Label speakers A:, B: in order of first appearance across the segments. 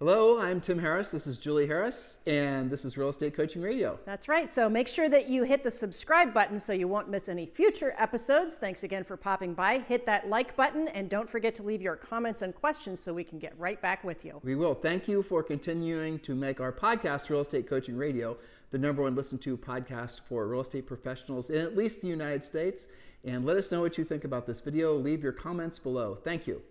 A: Hello, I'm Tim Harris. This is Julie Harris, and this is Real Estate Coaching Radio.
B: That's right. So make sure that you hit the subscribe button so you won't miss any future episodes. Thanks again for popping by. Hit that like button, and don't forget to leave your comments and questions so we can get right back with you.
A: We will. Thank you for continuing to make our podcast, Real Estate Coaching Radio, the #1 listened to podcast for real estate professionals in at least the United States. And let us know what you think about this video. Leave your comments below. Thank you.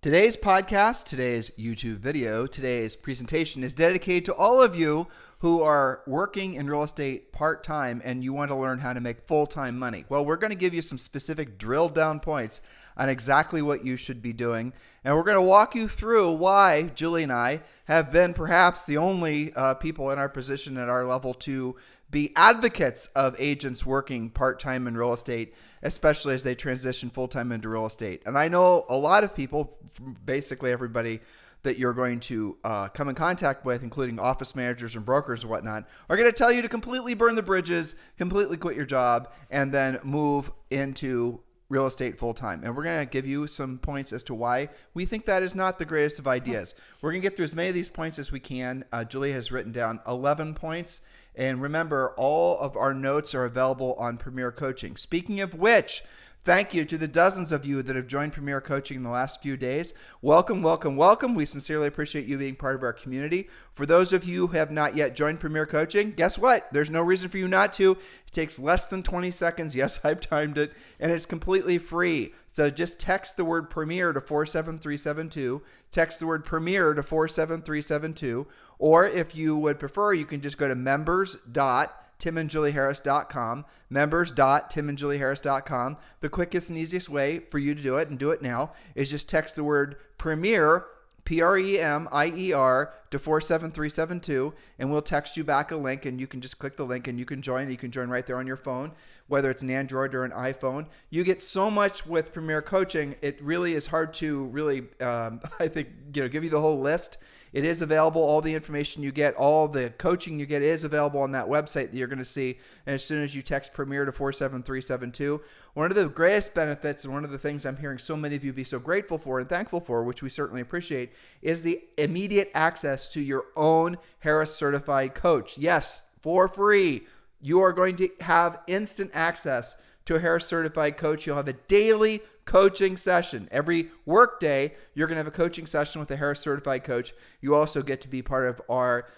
C: Today's podcast, today's YouTube video, today's presentation is dedicated to all of you who are working in real estate part-time and you want to learn how to make full-time money. Well, we're going to give you some specific drilled down points on exactly what you should be doing. And we're going to walk you through why Julie and I have been perhaps the only people in our position at our level to be advocates of agents working part-time in real estate, especially as they transition full-time into real estate. And I know a lot of people, basically everybody that you're going to come in contact with, including office managers and brokers and whatnot, are going to tell you to completely burn the bridges, completely quit your job, and then move into real estate full-time. And we're going to give you some points as to why we think that is not the greatest of ideas. We're going to get through as many of these points as we can. Julie has written down 11 points. And remember, all of our notes are available on Premier Coaching. Speaking of which, thank you to the dozens of you that have joined Premier Coaching in the last few days. Welcome, welcome, welcome. We sincerely appreciate you being part of our community. For those of you who have not yet joined Premier Coaching, guess what? There's no reason for you not to. It takes less than 20 seconds. Yes, I've timed it. And it's completely free. So just text the word Premier to 47372. Text the word Premier to 47372. Or if you would prefer, you can just go to members.timandjulieharris.com, members.timandjulieharris.com. The quickest and easiest way for you to do it, and do it now, is just text the word Premier, Premier, to 47372, and we'll text you back a link, and you can just click the link and you can join. You can join right there on your phone, whether it's an Android or an iPhone. You get so much with Premier Coaching. It really is hard to really, I think, give you the whole list. It is available. All the information you get, all the coaching you get is available on that website that you're going to see. And as soon as you text Premier to 47372, one of the greatest benefits and one of the things I'm hearing so many of you be so grateful for and thankful for, which we certainly appreciate, is the immediate access to your own Harris certified coach. Yes, for free. You are going to have instant access to a Harris certified coach. You'll have a daily coaching session. Every work day, you're going to have a coaching session with a Harris certified coach. You also get to be part of our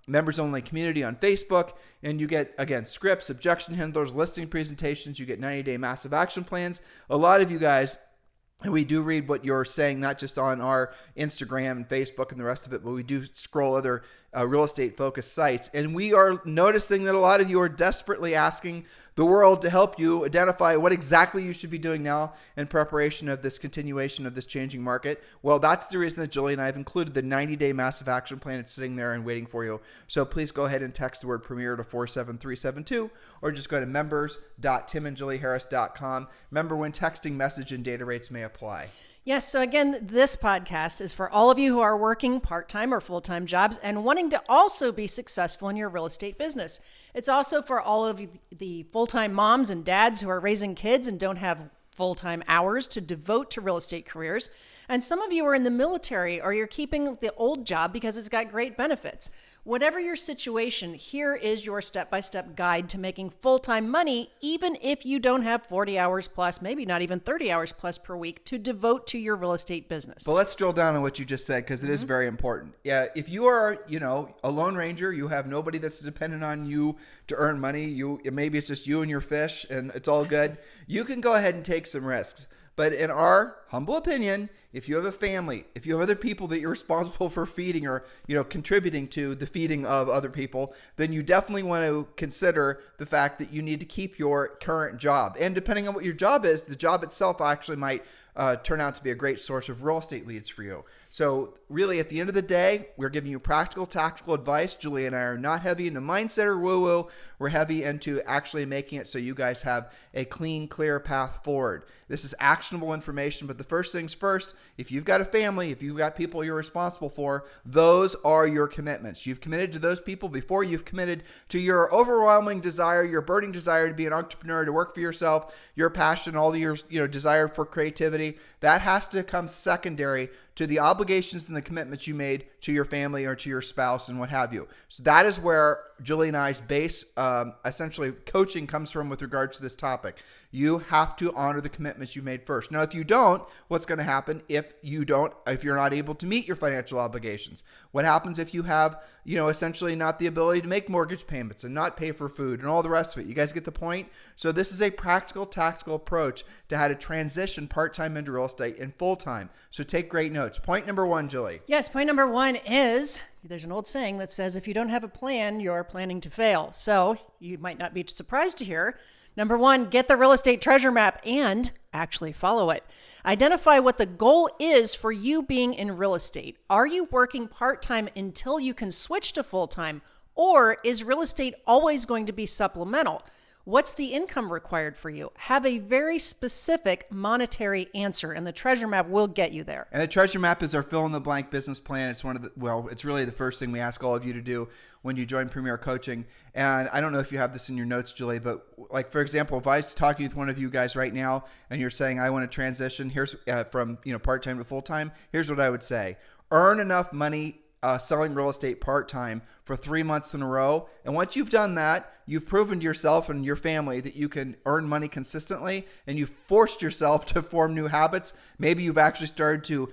C: members only community on Facebook. And you get, again, scripts, objection handlers, listing presentations. You get 90-day massive action plans. A lot of you guys, and we do read what you're saying, not just on our Instagram and Facebook and the rest of it, but we do scroll other real estate focused sites. And we are noticing that a lot of you are desperately asking the world to help you identify what exactly you should be doing now in preparation of this continuation of this changing market. Well, that's the reason that Julie and I have included the 90-day massive action plan. It's sitting there and waiting for you. So please go ahead and text the word Premier to 47372, or just go to members.timandjulieharris.com. Remember, when texting, message and data rates may apply.
B: Yes, so again, this podcast is for all of you who are working part-time or full-time jobs and wanting to also be successful in your real estate business. It's also for all of the full-time moms and dads who are raising kids and don't have full-time hours to devote to real estate careers. And some of you are in the military, or you're keeping the old job because it's got great benefits. Whatever your situation, here is your step-by-step guide to making full-time money, even if you don't have 40 hours plus, maybe not even 30 hours plus per week to devote to your real estate business.
C: But let's drill down on what you just said, because it is very important. Yeah, if you are, a lone ranger, you have nobody that's dependent on you to earn money. Maybe it's just you and your fish, and it's all good. You can go ahead and take some risks. But in our humble opinion, if you have a family, if you have other people that you're responsible for feeding or, contributing to the feeding of other people, then you definitely want to consider the fact that you need to keep your current job. And depending on what your job is, the job itself actually might turn out to be a great source of real estate leads for you. So really, at the end of the day, we're giving you practical, tactical advice. Julie and I are not heavy into mindset or woo-woo. We're heavy into actually making it so you guys have a clean, clear path forward. This is actionable information, but the first things first, if you've got a family, if you've got people you're responsible for, those are your commitments. You've committed to those people before you've committed to your overwhelming desire, your burning desire to be an entrepreneur, to work for yourself, your passion, all your desire for creativity. That has to come secondary to the obligations and the commitments you made to your family or to your spouse and what have you. So that is where Julie and I's base, essentially coaching comes from with regards to this topic. You have to honor the commitments you made first. Now, if you don't, what's going to happen if you're not able to meet your financial obligations? What happens if you have, essentially not the ability to make mortgage payments and not pay for food and all the rest of it? You guys get the point? So this is a practical, tactical approach to how to transition part-time into real estate and full-time. So take great notes. Point number 1, Julie.
B: Yes, point number 1 is, there's an old saying that says, if you don't have a plan, you're planning to fail. So you might not be surprised to hear, number 1, get the real estate treasure map and actually follow it. Identify what the goal is for you being in real estate. Are you working part-time until you can switch to full-time, or is real estate always going to be supplemental? What's the income required for you? Have a very specific monetary answer, and the treasure map will get you there.
C: And the treasure map is our fill-in-the-blank business plan. It's it's really the first thing we ask all of you to do when you join Premier Coaching. And I don't know if you have this in your notes, Julie, but like, for example, if I was talking with one of you guys right now and you're saying, I want to transition from part-time to full-time, here's what I would say. Earn enough money selling real estate part-time for 3 months in a row. And once you've done that, you've proven to yourself and your family that you can earn money consistently, and you've forced yourself to form new habits. Maybe you've actually started to,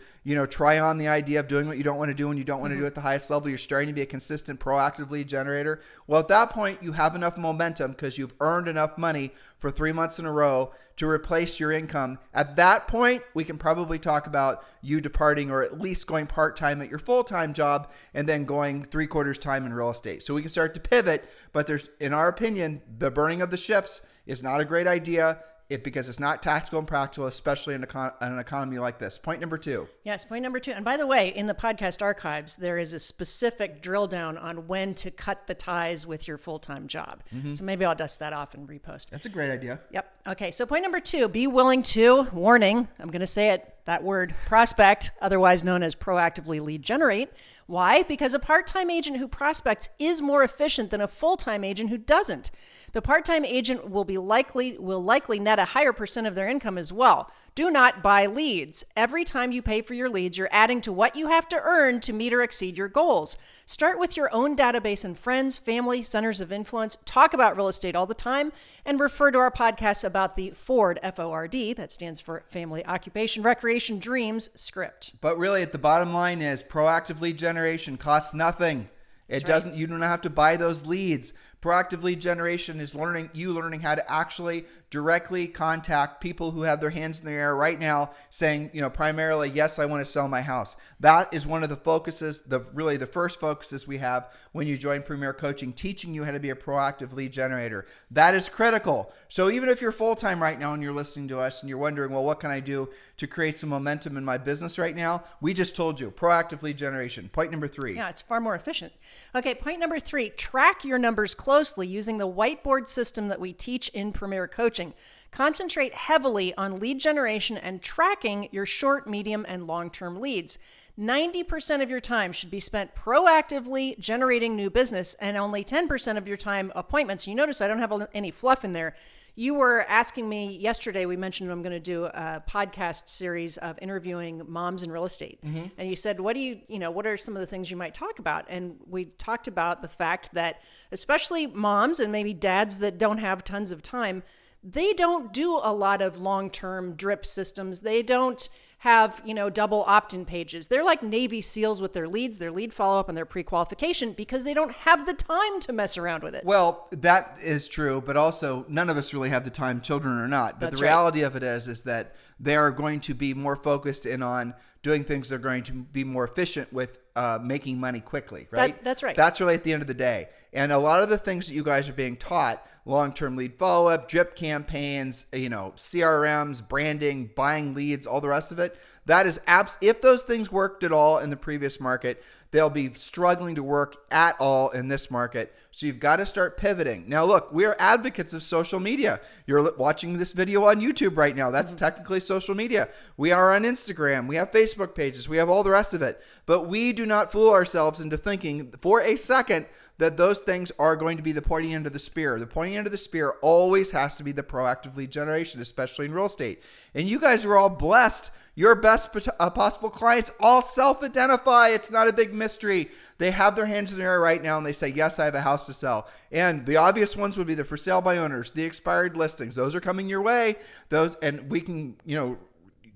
C: try on the idea of doing what you don't want to do and you don't want to do at the highest level. You're starting to be a consistent, proactive lead generator. Well, at that point, you have enough momentum because you've earned enough money for 3 months in a row to replace your income. At that point, we can probably talk about you departing or at least going part-time at your full-time job and then going 3/4 time in real estate. So we can start to pivot, but in our opinion, the burning of the ships is not a great idea because it's not tactical and practical, especially in an economy like this. Point number 2.
B: Yes, point number 2. And by the way, in the podcast archives, there is a specific drill down on when to cut the ties with your full-time job. So maybe I'll dust that off and repost.
C: That's a great idea.
B: Yep. Okay. So point number 2, be willing to, warning, I'm going to say it, that word, prospect, otherwise known as proactively lead generate. Why? Because a part-time agent who prospects is more efficient than a full-time agent who doesn't. The part-time agent will likely net a higher percent of their income as well. Do not buy leads. Every time you pay for your leads, you're adding to what you have to earn to meet or exceed your goals. Start with your own database and friends, family, centers of influence. Talk about real estate all the time and refer to our podcast about the FORD, F-O-R-D, that stands for Family, Occupation, Recreation, Dreams script.
C: But really, at the bottom line is proactive lead generation costs nothing. You don't have to buy those leads. Proactive lead generation is learning how to actually directly contact people who have their hands in the air right now saying, primarily, yes, I want to sell my house. That is one of the focuses, the first focuses we have when you join Premier Coaching, teaching you how to be a proactive lead generator. That is critical. So even if you're full-time right now and you're listening to us and you're wondering, well, what can I do to create some momentum in my business right now? We just told you, proactive lead generation. Point number 3.
B: Yeah, it's far more efficient. Okay, point number 3, track your numbers closely using the whiteboard system that we teach in Premier Coaching. Concentrate heavily on lead generation and tracking your short, medium, and long-term leads. 90% of your time should be spent proactively generating new business and only 10% of your time appointments. You notice I don't have any fluff in there. You were asking me yesterday, we mentioned I'm going to do a podcast series of interviewing moms in real estate. And you said, what are some of the things you might talk about? And we talked about the fact that especially moms and maybe dads that don't have tons of time, they don't do a lot of long-term drip systems. They don't have, double opt-in pages. They're like Navy SEALs with their leads, their lead follow-up, and their pre-qualification because they don't have the time to mess around with it.
C: Well, that is true, but also none of us really have the time, children or not. But the reality of it is that they are going to be more focused in on doing things that are going to be more efficient with making money quickly, right?
B: That's right.
C: That's really at the end of the day. And a lot of the things that you guys are being taught, long-term lead follow-up, drip campaigns, CRMs, branding, buying leads, all the rest of it, that is if those things worked at all in the previous market, they'll be struggling to work at all in this market. So you've got to start pivoting. Now, look, we are advocates of social media. You're watching this video on YouTube right now. That's technically social media. We are on Instagram. We have Facebook pages. We have all the rest of it. But we do not fool ourselves into thinking for a second that those things are going to be the pointy end of the spear. The pointy end of the spear always has to be the proactive lead generation, especially in real estate. And you guys are all blessed. Your best possible clients all self-identify. It's not a big mystery. They have their hands in the air right now and they say, yes, I have a house to sell. And the obvious ones would be the for sale by owners, the expired listings. Those are coming your way. Those, and we can,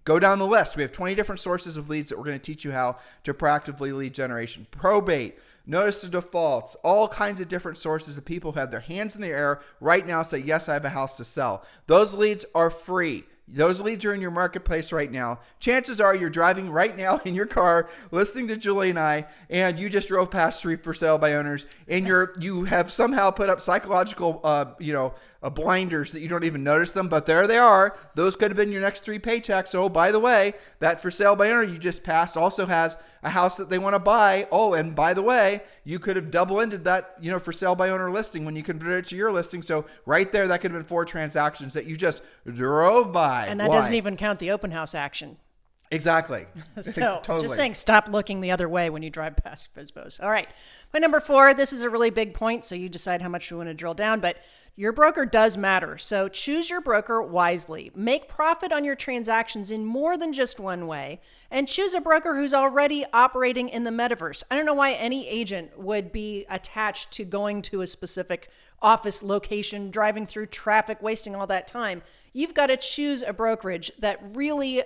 C: go down the list. We have 20 different sources of leads that we're going to teach you how to proactively lead generation. Probate, notice of defaults, all kinds of different sources of people who have their hands in the air right now say, yes, I have a house to sell. Those leads are free. Those leads are in your marketplace right now. Chances are you're driving right now in your car, listening to Julie and I, and you just drove past 3 for sale by owners, and you have somehow put up psychological, blinders that you don't even notice them, but there they are. Those could have been your next 3 paychecks. So, by the way, that for sale by owner you just passed also has a house that they want to buy. Oh, and by the way, you could have double-ended that, for sale by owner listing when you converted it to your listing. So right there, that could have been 4 transactions that you just drove by.
B: And that doesn't even count the open house action.
C: Exactly.
B: So
C: Totally.
B: Just saying, stop looking the other way when you drive past FSBOs. All right. Point number 4, this is a really big point, so you decide how much you want to drill down, but your broker does matter. So choose your broker wisely. Make profit on your transactions in more than just one way, and choose a broker who's already operating in the metaverse. I don't know why any agent would be attached to going to a specific office location, driving through traffic, wasting all that time. You've got to choose a brokerage that really,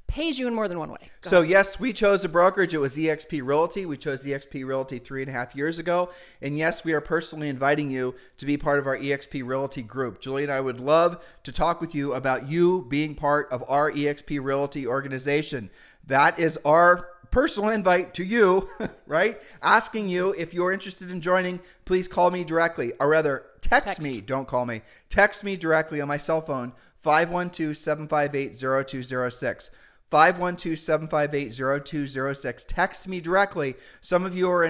B: pays you in more than one way.
C: So yes, we chose a brokerage. It was Exp Realty. We chose Exp Realty 3.5 years ago. And yes, we are personally inviting you to be part of our Exp Realty group. Julie and I would love to talk with you about you being part of our Exp Realty organization. That is our personal invite to you, right? Asking you if you're interested in joining, please call me directly, or rather text me. Don't call me. Text me directly on my cell phone, 512-758-0206. 512-758-0206. Text me directly. Some of you are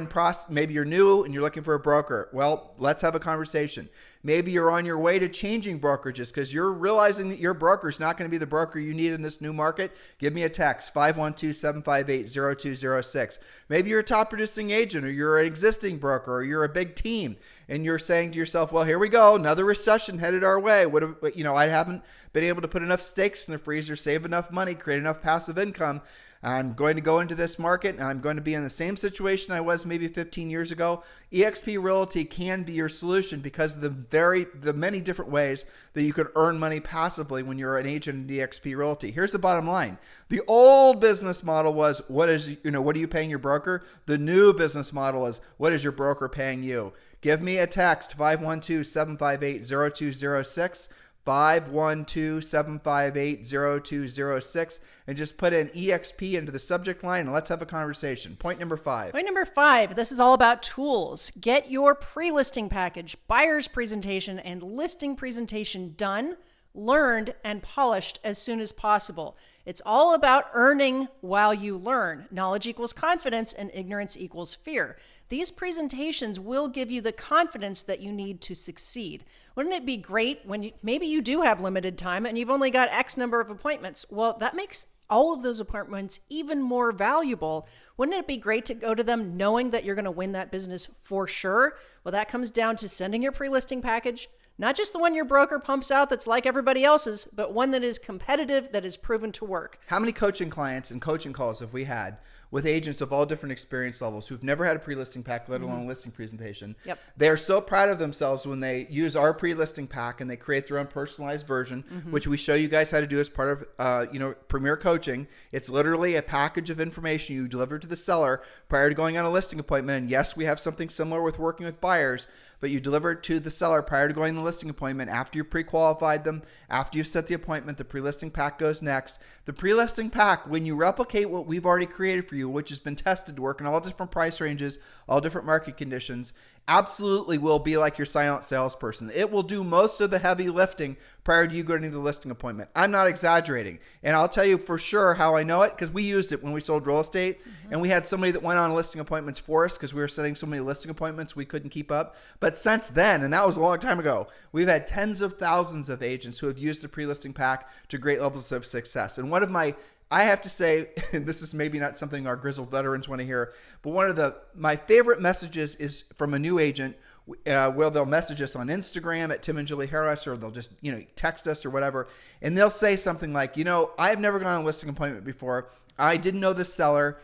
C: maybe you're new and you're looking for a broker. Well, let's have a conversation. Maybe you're on your way to changing brokerages because you're realizing that your broker is not going to be the broker you need in this new market. Give me a text, 512-758-0206. Maybe you're a top producing agent, or you're an existing broker, or you're a big team, and you're saying to yourself, well, here we go, another recession headed our way. I haven't been able to put enough steaks in the freezer, save enough money, create enough passive income. I'm going to go into this market and I'm going to be in the same situation I was maybe 15 years ago. Exp Realty can be your solution because of the many different ways that you can earn money passively when you're an agent in Exp Realty. Here's the bottom line. The old business model was, what are you paying your broker? The new business model is, what is your broker paying you? Give me a text, 512-758-0206. 512-758-0206, and just put an EXP into the subject line and let's have a conversation. Point number 5.
B: Point number 5, this is all about tools. Get your pre-listing package, buyer's presentation, and listing presentation done, learned, and polished as soon as possible. It's all about earning while you learn. Knowledge equals confidence and ignorance equals fear. These presentations will give you the confidence that you need to succeed. Wouldn't it be great when maybe you do have limited time and you've only got X number of appointments? Well, that makes all of those appointments even more valuable. Wouldn't it be great to go to them knowing that you're going to win that business for sure? Well, that comes down to sending your pre-listing package, not just the one your broker pumps out that's like everybody else's, but one that is competitive, that is proven to work.
C: How many coaching clients and coaching calls have we had with agents of all different experience levels who've never had a pre-listing pack, let alone a listing presentation?
B: Yep.
C: They're so proud of themselves when they use our pre-listing pack and they create their own personalized version, which we show you guys how to do as part of Premier Coaching. It's literally a package of information you deliver to the seller prior to going on a listing appointment. And yes, we have something similar with working with buyers, but you deliver it to the seller prior to going to the listing appointment. After you pre-qualified them, after you've set the appointment, the pre-listing pack goes next. The pre-listing pack, when you replicate what we've already created for you, which has been tested to work in all different price ranges, all different market conditions, absolutely will be like your silent salesperson. It will do most of the heavy lifting prior to you going to the listing appointment. I'm not exaggerating. And I'll tell you for sure how I know it, because we used it when we sold real estate, and we had somebody that went on listing appointments for us because we were setting so many listing appointments we couldn't keep up. But since then, and that was a long time ago, we've had tens of thousands of agents who have used the pre-listing pack to great levels of success. And one of my I have to say, and this is maybe not something our grizzled veterans want to hear, but one of my favorite messages is from a new agent where they'll message us on Instagram at Tim and Julie Harris, or they'll just, text us or whatever. And they'll say something like, I've never gone on a listing appointment before. I didn't know this seller.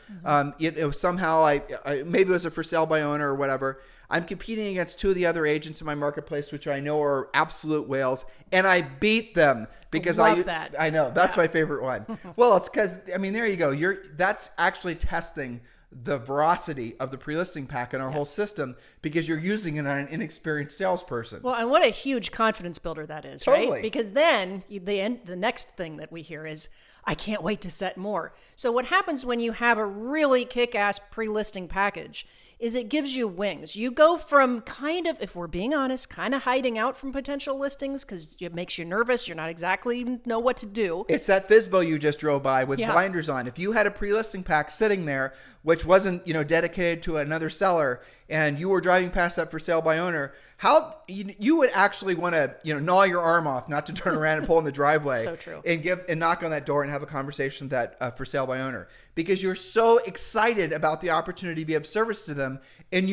C: It was somehow, maybe it was a for sale by owner or whatever. I'm competing against 2 of the other agents in my marketplace, which I know are absolute whales, and I beat them because
B: that.
C: I know that's my favorite one. Well, it's because, there you go. That's actually testing the veracity of the pre-listing pack in our whole system, because you're using it on an inexperienced salesperson.
B: Well, and what a huge confidence builder that is,
C: Totally.
B: right? Because then the next thing that we hear is, I can't wait to set more. So what happens when you have a really kick-ass pre-listing package is it gives you wings. You go from kind of, if we're being honest, kind of hiding out from potential listings because it makes you nervous. You're not exactly know what to do.
C: It's that FSBO you just drove by with blinders on. If you had a pre-listing pack sitting there, which wasn't, dedicated to another seller, and you were driving past that for sale by owner, how you would actually want to, gnaw your arm off not to turn around and pull in the driveway.
B: So true.
C: And knock on that door and have a conversation with that for sale by owner, because you're so excited about the opportunity to be of service to them. And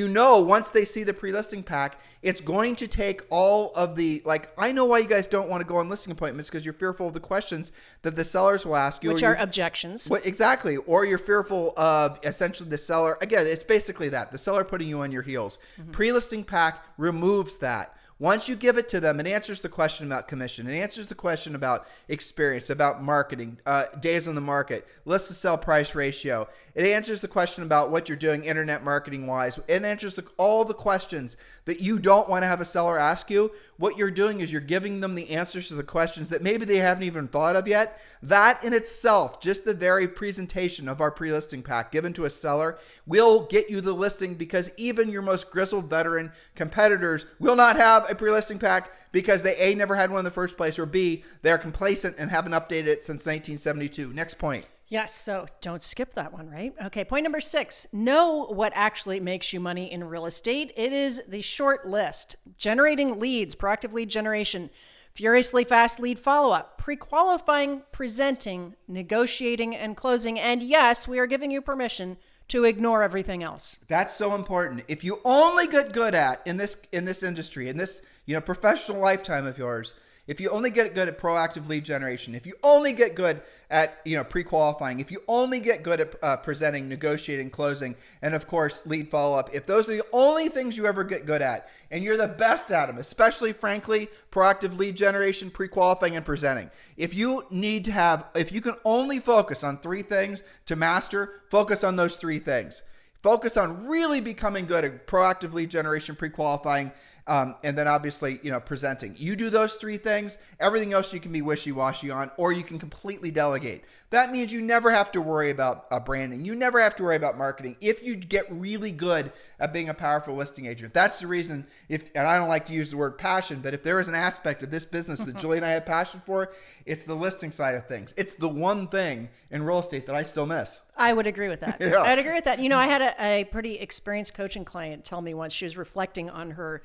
C: once they see the pre-listing pack, it's going to take all of the, I know why you guys don't want to go on listing appointments, because you're fearful of the questions that the sellers will ask you.
B: Which are objections.
C: Exactly. Or you're fearful of essentially the seller. Again, it's basically that. The seller putting you on your heels. Mm-hmm. Pre-listing pack removes that. Once you give it to them, it answers the question about commission. It answers the question about experience, about marketing, days on the market, list to sell price ratio. It answers the question about what you're doing internet marketing wise. It answers all the questions that you don't want to have a seller ask you. What you're doing is you're giving them the answers to the questions that maybe they haven't even thought of yet. That in itself, just the very presentation of our pre-listing pack given to a seller, will get you the listing, because even your most grizzled veteran competitors will not have a pre-listing pack because they A, never had one in the first place, or B, they're complacent and haven't updated it since 1972. Next point.
B: Yes, so don't skip that one, right? Okay, point number 6. Know what actually makes you money in real estate. It is the short list. Generating leads, proactive lead generation, furiously fast lead follow-up, pre-qualifying, presenting, negotiating, and closing. And yes, we are giving you permission to ignore everything else.
C: That's so important. If you only get good at, in this industry, in this professional lifetime of yours, if you only get good at proactive lead generation, if you only get good at pre-qualifying, if you only get good at presenting, negotiating, closing, and of course lead follow-up, if those are the only things you ever get good at, and you're the best at them, especially frankly proactive lead generation, pre-qualifying, and presenting, if you can only focus on 3 things to master, focus on those 3 things. Focus on really becoming good at proactive lead generation, pre-qualifying, and then obviously, presenting. You do those 3 things, everything else you can be wishy-washy on, or you can completely delegate. That means you never have to worry about branding. You never have to worry about marketing if you get really good at being a powerful listing agent. That's the reason, and I don't like to use the word passion, but if there is an aspect of this business that Julie and I have passion for, it's the listing side of things. It's the one thing in real estate that I still miss.
B: I would agree with that.
C: Yeah.
B: I'd agree with that. I had a pretty experienced coaching client tell me once, she was reflecting on her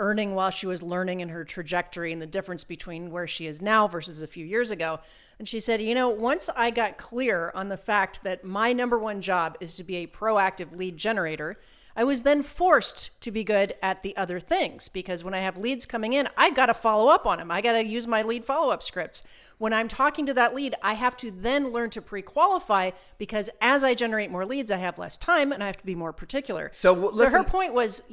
B: earning while she was learning and her trajectory and the difference between where she is now versus a few years ago. And she said, once I got clear on the fact that my number one job is to be a proactive lead generator, I was then forced to be good at the other things, because when I have leads coming in, I got to follow up on them. I got to use my lead follow-up scripts. When I'm talking to that lead, I have to then learn to pre-qualify, because as I generate more leads, I have less time and I have to be more particular. So her point was,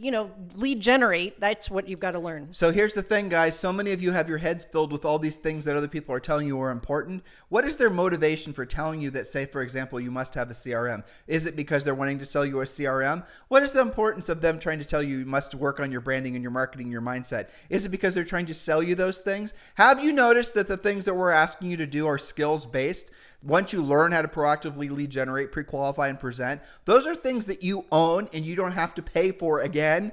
B: lead generate, that's what you've got to learn.
C: So here's the thing, guys. So many of you have your heads filled with all these things that other people are telling you are important. What is their motivation for telling you that, say, for example, you must have a CRM? Is it because they're wanting to sell you a CRM? What is the importance of them trying to tell you must work on your branding and your marketing, your mindset? Is it because they're trying to sell you those things? Have you noticed that the things that we're asking you to do are skills based? Once you learn how to proactively lead generate, pre-qualify, and present, those are things that you own and you don't have to pay for again,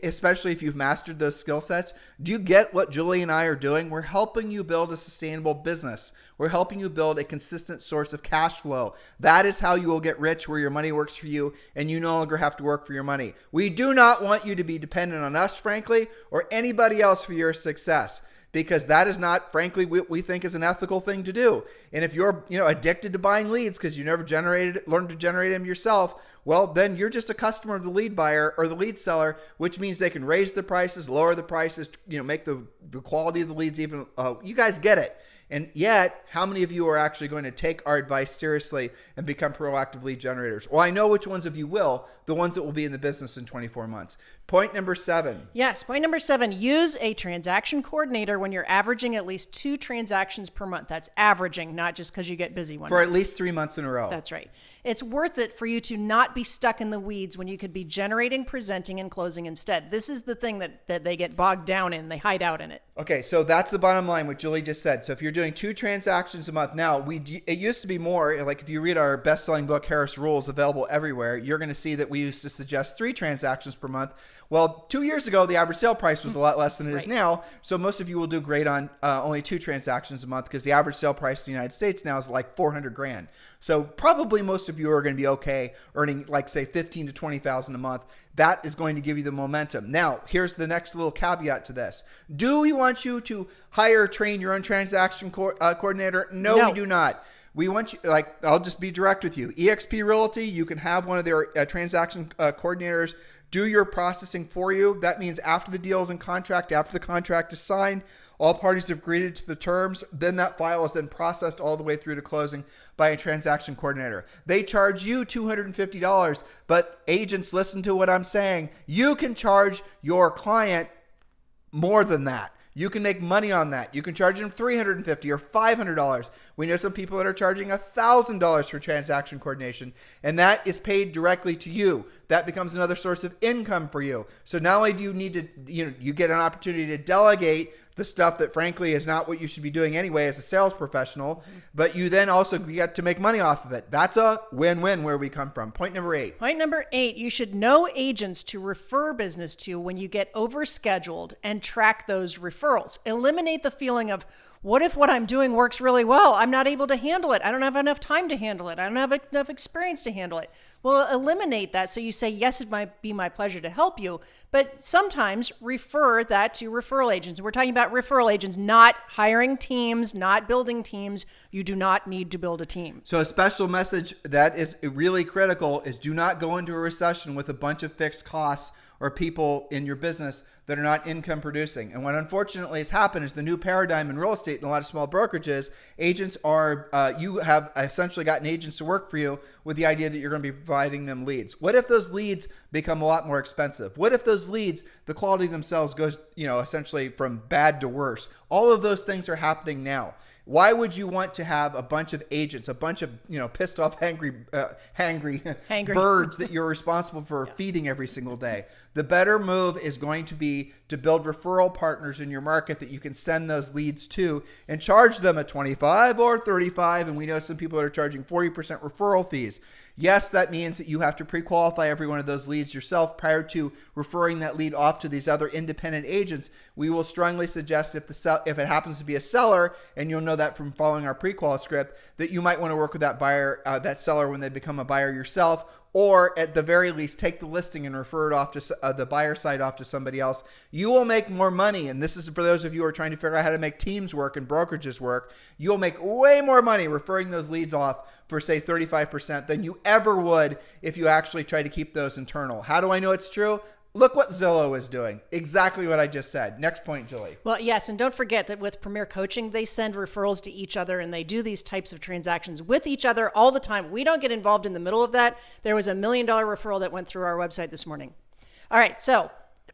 C: especially if you've mastered those skill sets. Do you get what Julie and I are doing? We're helping you build a sustainable business. We're helping you build a consistent source of cash flow. That is how you will get rich, where your money works for you and you no longer have to work for your money. We do not want you to be dependent on us, frankly, or anybody else for your success. because that is not, frankly, what we think is an ethical thing to do. And if you're, addicted to buying leads because you never learned to generate them yourself, well, then you're just a customer of the lead buyer or the lead seller, which means they can raise the prices, lower the prices, make the quality of the leads even. You guys get it. And yet, how many of you are actually going to take our advice seriously and become proactive lead generators? Well, I know which ones of you will, the ones that will be in the business in 24 months. Point number 7.
B: Yes, point number 7, use a transaction coordinator when you're averaging at least 2 transactions per month. That's averaging, not just because you get busy one
C: For
B: month.
C: at least 3 months in a row.
B: That's right. It's worth it for you to not be stuck in the weeds when you could be generating, presenting, and closing instead. This is the thing that they get bogged down in. They hide out in it.
C: Okay, so that's the bottom line, what Julie just said. So if you're doing 2 transactions a month, now it used to be more, like if you read our best-selling book, Harris Rules, available everywhere, you're going to see that we used to suggest 3 transactions per month. Well, 2 years ago, the average sale price was a lot less than it is now. So most of you will do great on only 2 transactions a month because the average sale price in the United States now is like $400,000. So probably most of you are going to be okay earning, like, say, $15,000 to $20,000 a month. That is going to give you the momentum. Now, here's the next little caveat to this. Do we want you to hire, train your own transaction coordinator? No, we do not. We want you, I'll just be direct with you. Exp Realty, you can have one of their transaction coordinators do your processing for you. That means after the deal is in contract, after the contract is signed, all parties have agreed to the terms, then that file is then processed all the way through to closing by a transaction coordinator. They charge you $250, but agents, listen to what I'm saying. You can charge your client more than that. You can make money on that. You can charge them $350 or $500. We know some people that are charging $1,000 for transaction coordination, and that is paid directly to you. That becomes another source of income for you. So not only do you need to, you get an opportunity to delegate the stuff that frankly is not what you should be doing anyway as a sales professional, but you then also get to make money off of it. That's a win-win where we come from. Point number 8.
B: Point number 8, you should know agents to refer business to when you get overscheduled and track those referrals. Eliminate the feeling of, what if what I'm doing works really well? I'm not able to handle it. I don't have enough time to handle it. I don't have enough experience to handle it. Well, eliminate that. So you say, yes, it might be my pleasure to help you, but sometimes refer that to referral agents. We're talking about referral agents, not hiring teams, not building teams. You do not need to build a team.
C: So a special message that is really critical is do not go into a recession with a bunch of fixed costs or people in your business that are not income producing. And what unfortunately has happened is the new paradigm in real estate and a lot of small brokerages, agents are, you have essentially gotten agents to work for you with the idea that you're going to be providing them leads. What if those leads become a lot more expensive? What if those leads, the quality themselves goes, essentially from bad to worse? All of those things are happening now. Why would you want to have a bunch of agents, a bunch of pissed off, hangry birds that you're responsible for feeding every single day? The better move is going to be to build referral partners in your market that you can send those leads to and charge them at 25 or 35. And we know some people that are charging 40% referral fees. Yes, that means that you have to pre-qualify every one of those leads yourself prior to referring that lead off to these other independent agents. We will strongly suggest if it happens to be a seller, and you'll know that from following our pre-qual script, that you might want to work with that buyer, that seller when they become a buyer yourself, or at the very least take the listing and refer it off to the buyer side off to somebody else. You will make more money, and this is for those of you who are trying to figure out how to make teams work and brokerages work. You'll make way more money referring those leads off for, say, 35% than you ever would if you actually try to keep those internal. How do I know it's true? Look what Zillow is doing. Exactly what I just said. Next point, Julie.
B: Well, yes, and don't forget that with Premier Coaching, they send referrals to each other and they do these types of transactions with each other all the time. We don't get involved in the middle of that. There was $1 million referral that went through our website this morning. All right, so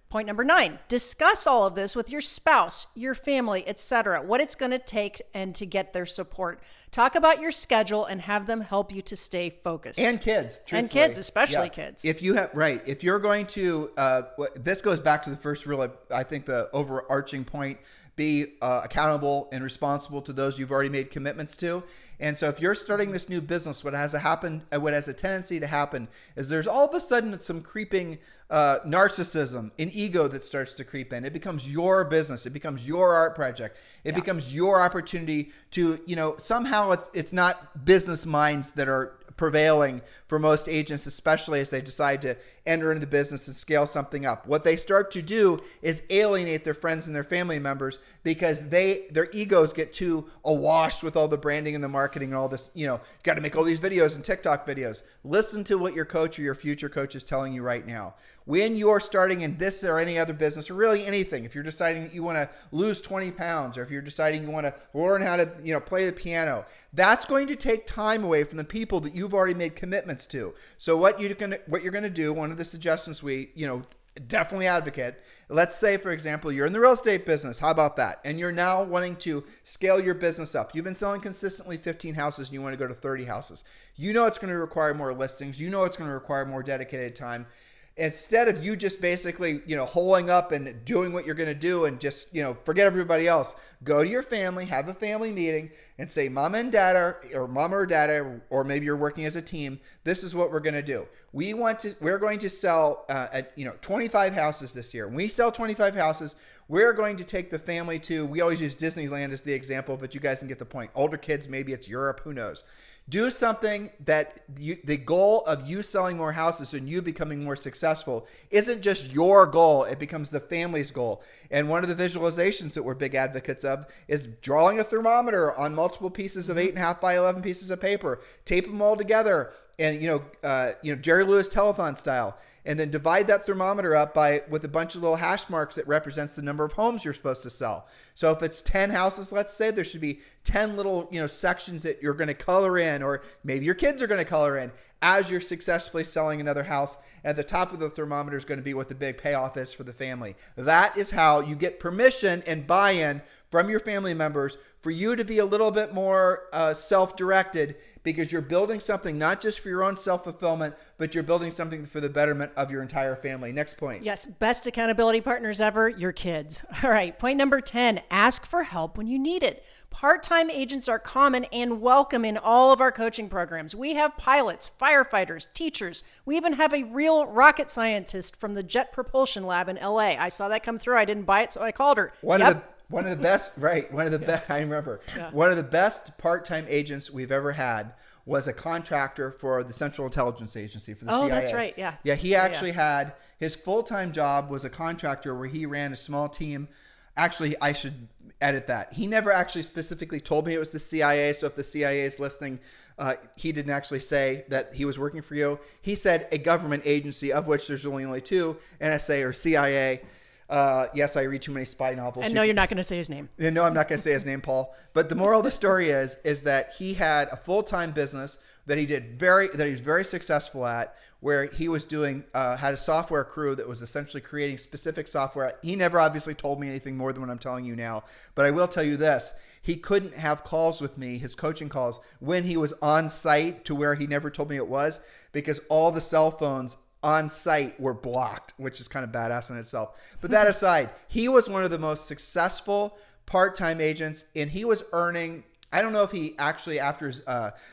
B: point number 9, discuss all of this with your spouse, your family, etc., what it's going to take and to get their support. Talk about your schedule and have them help you to stay focused.
C: And kids, truthfully.
B: And kids, especially kids.
C: If you're going to, this goes back to the first rule, I think the overarching point, be accountable and responsible to those you've already made commitments to. And so if you're starting this new business, what has a tendency to happen is there's all of a sudden some creeping narcissism and ego that starts to creep in. It becomes your business. It becomes your art project. It becomes your opportunity to, somehow it's not business minds that are prevailing for most agents, especially as they decide to enter into the business and scale something up. What they start to do is alienate their friends and their family members because their egos get too awash with all the branding and the marketing and all this, got to make all these videos and TikTok videos. Listen to what your coach or your future coach is telling you right now. When you're starting in this or any other business, or really anything, if you're deciding that you want to lose 20 pounds, or if you're deciding you want to learn how to, play the piano, that's going to take time away from the people that you've already made commitments to. So what you're going to do, one of the suggestions we, definitely advocate. Let's say, for example, you're in the real estate business. How about that? And you're now wanting to scale your business up. You've been selling consistently 15 houses and you want to go to 30 houses. It's going to require more listings. It's going to require more dedicated time. Instead of you just basically, holing up and doing what you're going to do and just, forget everybody else, go to your family, have a family meeting and say, mama and dad or mama or dad, or maybe you're working as a team. This is what we're going to do. We're going to sell, 25 houses this year. When we sell 25 houses, we're going to take the family to, we always use Disneyland as the example, but you guys can get the point. Older kids, maybe it's Europe, who knows? Do something that the goal of you selling more houses and you becoming more successful isn't just your goal. It becomes the family's goal. And one of the visualizations that we're big advocates of is drawing a thermometer on multiple pieces of 8.5 by 11 pieces of paper, tape them all together, and Jerry Lewis telethon style, and then divide that thermometer up with a bunch of little hash marks that represents the number of homes you're supposed to sell. So if it's 10 houses, let's say, there should be 10 little sections that you're going to color in, or maybe your kids are going to color in as you're successfully selling another house. At the top of the thermometer is going to be what the big payoff is for the family. That is how you get permission and buy-in from your family members for you to be a little bit more self-directed, because you're building something not just for your own self-fulfillment, but you're building something for the betterment of your entire family. Next point.
B: Yes, best accountability partners ever, your kids. All right, point number 10, ask for help when you need it. Part-time agents are common and welcome in all of our coaching programs. We have pilots, firefighters, teachers. We even have a real rocket scientist from the Jet Propulsion Lab in LA. I saw that come through. I didn't buy it, so I called her.
C: One of the best, right? One of the best. I remember. Yeah. One of the best part-time agents we've ever had was a contractor for the Central Intelligence Agency for the CIA.
B: Oh, that's right. Yeah.
C: Yeah. He actually had his full-time job was a contractor where he ran a small team. Actually, I should edit that. He never actually specifically told me it was the CIA. So if the CIA is listening, he didn't actually say that he was working for you. He said a government agency, of which there's only two, NSA or CIA. Yes, I read too many spy novels.
B: And no, you're not going to say his name.
C: No, I'm not going to say his name, Paul. But the moral of the story is that he had a full-time business that he was very successful at, where he was had a software crew that was essentially creating specific software. He never obviously told me anything more than what I'm telling you now, but I will tell you this. He couldn't have calls with me, his coaching calls, when he was on site to where he never told me it was, because all the cell phones on site were blocked, which is kind of badass in itself. But that aside, he was one of the most successful part-time agents, and he was earning, I don't know if he actually, after his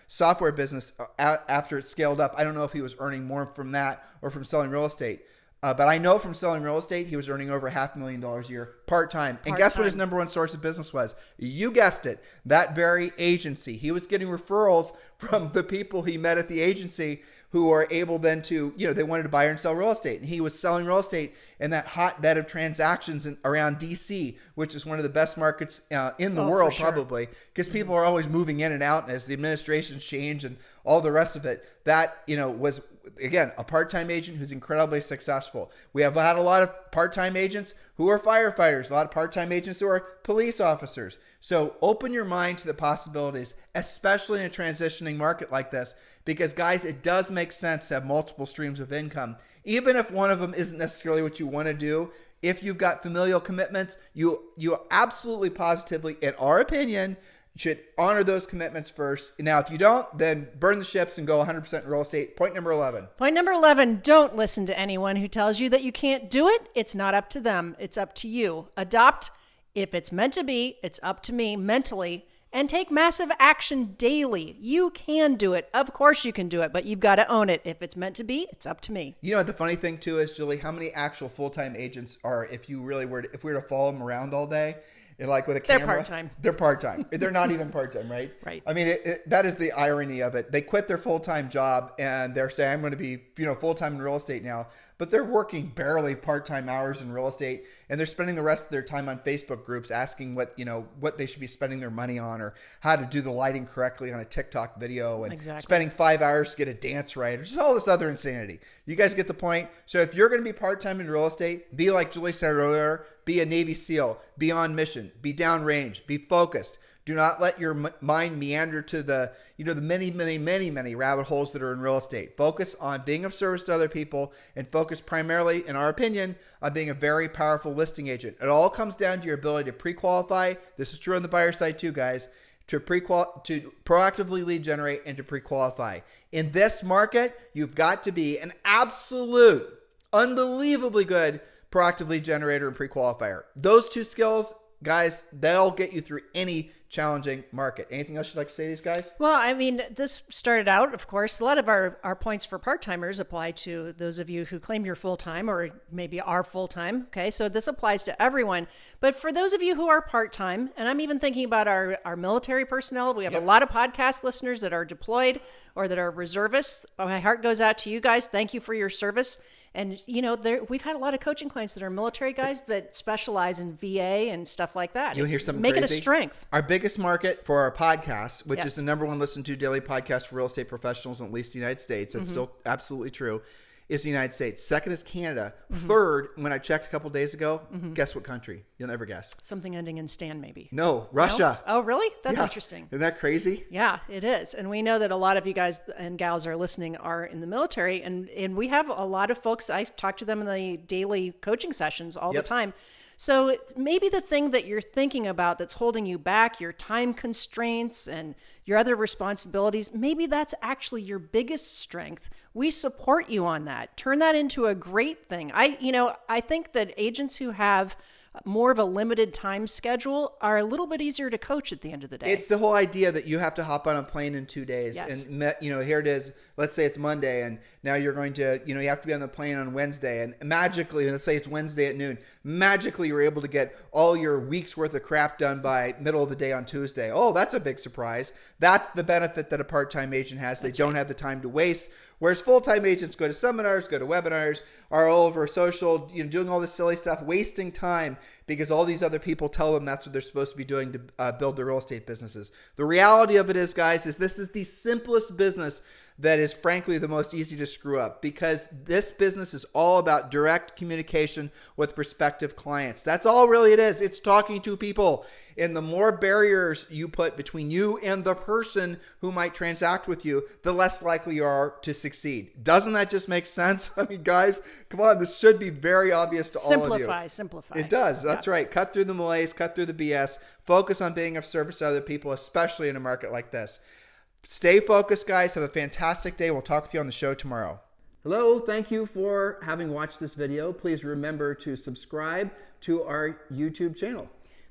C: software business, after it scaled up, I don't know if he was earning more from that or from selling real estate. But I know from selling real estate, he was earning over $500,000 a year part-time. And guess what his number one source of business was? You guessed it, that very agency. He was getting referrals from the people he met at the agency who are able then to, they wanted to buy and sell real estate. And he was selling real estate in that hotbed of transactions around DC, which is one of the best markets in the world, probably, because people are always moving in and out. And as the administrations change and all the rest of it, that, was, again, a part-time agent who's incredibly successful. We have had a lot of part-time agents who are firefighters, a lot of part-time agents who are police officers. So open your mind to the possibilities, especially in a transitioning market like this, because guys, it does make sense to have multiple streams of income. Even if one of them isn't necessarily what you want to do, if you've got familial commitments, you absolutely positively, in our opinion, should honor those commitments first. Now, if you don't, then burn the ships and go 100% in real estate. Point number 11.
B: Point number 11, don't listen to anyone who tells you that you can't do it. It's not up to them. It's up to you. Adopt. If it's meant to be, it's up to me mentally. and take massive action daily. You can do it. Of course you can do it, but you've got to own it. If it's meant to be, it's up to me.
C: You know what the funny thing too is, Julie, how many actual full-time agents are, if we were to follow them around all day, and like with a camera,
B: part-time.
C: They're part-time. They're not even part-time, right?
B: Right.
C: I mean, that is the irony of it. They quit their full-time job and they're saying, I'm going to be, full-time in real estate now, but they're working barely part-time hours in real estate, and they're spending the rest of their time on Facebook groups asking what they should be spending their money on, or how to do the lighting correctly on a TikTok video, and spending 5 hours to get a dance right, or just all this other insanity. You guys get the point? So if you're going to be part-time in real estate, be like Julie said earlier, be a Navy SEAL, be on mission, be downrange, be focused. Do not let your mind meander to the many rabbit holes that are in real estate. Focus on being of service to other people, and focus primarily, in our opinion, on being a very powerful listing agent. It all comes down to your ability to pre-qualify. This is true on the buyer side too, guys. To proactively lead generate and to pre-qualify. In this market, you've got to be an absolute, unbelievably good proactive lead generator and pre-qualifier. Those two skills, guys, they'll get you through any challenging market. Anything else you'd like to say to these guys?
B: Well, I mean, this started out, of course, a lot of our points for part-timers apply to those of you who claim you're full-time or maybe are full-time. Okay, so this applies to everyone. But for those of you who are part-time, and I'm even thinking about our military personnel, we have a lot of podcast listeners that are deployed or that are reservists. My heart goes out to you guys. Thank you for your service. And, we've had a lot of coaching clients that are military guys that specialize in VA and stuff like that.
C: You want to hear something
B: Make
C: crazy?
B: it a strength.
C: Our biggest market for our podcast, which is the number one listened to daily podcast for real estate professionals in at least the United States, it's still absolutely true, is the United States. Second is Canada. Third, when I checked a couple days ago, guess what country? You'll never guess.
B: Something ending in Stan, maybe.
C: No, Russia.
B: No? Oh, really? That's
C: Yeah.
B: interesting.
C: Isn't that crazy?
B: Yeah, it is. And we know that a lot of you guys and gals are listening are in the military. And we have a lot of folks, I talk to them in the daily coaching sessions all the time. So maybe the thing that you're thinking about that's holding you back, your time constraints and your other responsibilities, maybe that's actually your biggest strength. We support you on that. Turn that into a great thing. I think that agents who have more of a limited time schedule are a little bit easier to coach at the end of the day.
C: It's the whole idea that you have to hop on a plane in 2 days.
B: Yes.
C: And, here it is. Let's say it's Monday, and now you're going to, you have to be on the plane on Wednesday. And magically, let's say it's Wednesday at noon, magically you're able to get all your week's worth of crap done by middle of the day on Tuesday. Oh, that's a big surprise. That's the benefit that a part-time agent has. They don't have the time to waste. Whereas full-time agents go to seminars, go to webinars, are all over social, doing all this silly stuff, wasting time because all these other people tell them that's what they're supposed to be doing to build their real estate businesses. The reality of it is, guys, is this is the simplest business that is frankly the most easy to screw up, because this business is all about direct communication with prospective clients. That's all really it is. It's talking to people. And the more barriers you put between you and the person who might transact with you, the less likely you are to succeed. Doesn't that just make sense? I mean, guys, come on. This should be very obvious to all of you.
B: Simplify.
C: It does. That's right. Cut through the malaise, cut through the BS. Focus on being of service to other people, especially in a market like this. Stay focused, guys. Have a fantastic day. We'll talk with you on the show tomorrow.
A: Hello, thank you for having watched this video. Please remember to subscribe to our YouTube channel.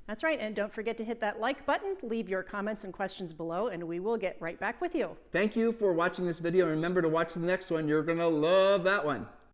B: That's right. And don't forget to hit that like button, leave your comments and questions below, and we will get right back with you.
A: Thank you for watching this video. And remember to watch the next one. You're going to love that one.